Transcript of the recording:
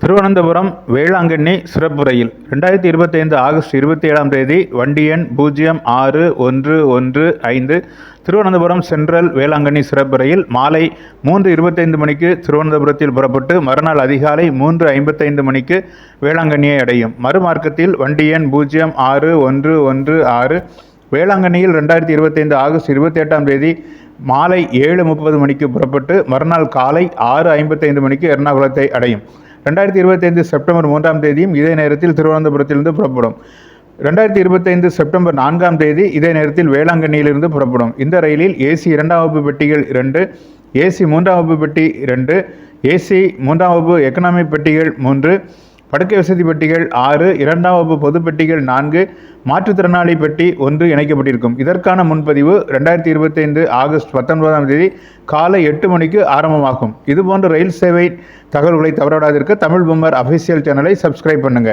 திருவனந்தபுரம் வேளாங்கண்ணி சிறப்பு ரயில் 2025 ஆகஸ்ட் 27ஆம் தேதி வண்டி எண் 06115 திருவனந்தபுரம் சென்ட்ரல் வேளாங்கண்ணி சிறப்பு ரயில் மாலை 3:25 மணிக்கு திருவனந்தபுரத்தில் புறப்பட்டு மறுநாள் அதிகாலை 3:55 மணிக்கு வேளாங்கண்ணியை அடையும். மறுமார்க்கத்தில் வண்டி எண் 06116 வேளாங்கண்ணியில் 2025 ஆகஸ்ட் 28ஆம் தேதி மாலை 7:30 மணிக்கு புறப்பட்டு மறுநாள் காலை 6:55 மணிக்கு எர்ணாகுளத்தை அடையும். 2025 செப்டம்பர் 3ஆம் தேதியும் இதே நேரத்தில் திருவனந்தபுரத்திலிருந்து புறப்படும். 2025 செப்டம்பர் 4ஆம் தேதி இதே நேரத்தில் வேளாங்கண்ணியிலிருந்து புறப்படும். இந்த ரயிலில் ஏசி 2ஆம் வகுப்பு பெட்டிகள் 2, ஏசி 3ஆம் வகுப்பு பெட்டி 2, ஏசி 3ஆம் வகுப்பு எக்கனாமி பெட்டிகள் 3, படுக்கை வசதி பெட்டிகள் 6, 2ஆம் வகுப்பு பொது பெட்டிகள் 4, மாற்றுத்திறனாளி பெட்டி 1 இணைக்கப்பட்டிருக்கும். இதற்கான முன்பதிவு 2025 ஆகஸ்ட் 19ஆம் தேதி காலை 8 மணிக்கு ஆரம்பமாகும். இதுபோன்ற ரயில் சேவை தகவல்களை தவறவிடாதிருக்க தமிழ் பொம்மர் அஃபிஷியல் சேனலை சப்ஸ்கிரைப் பண்ணுங்க.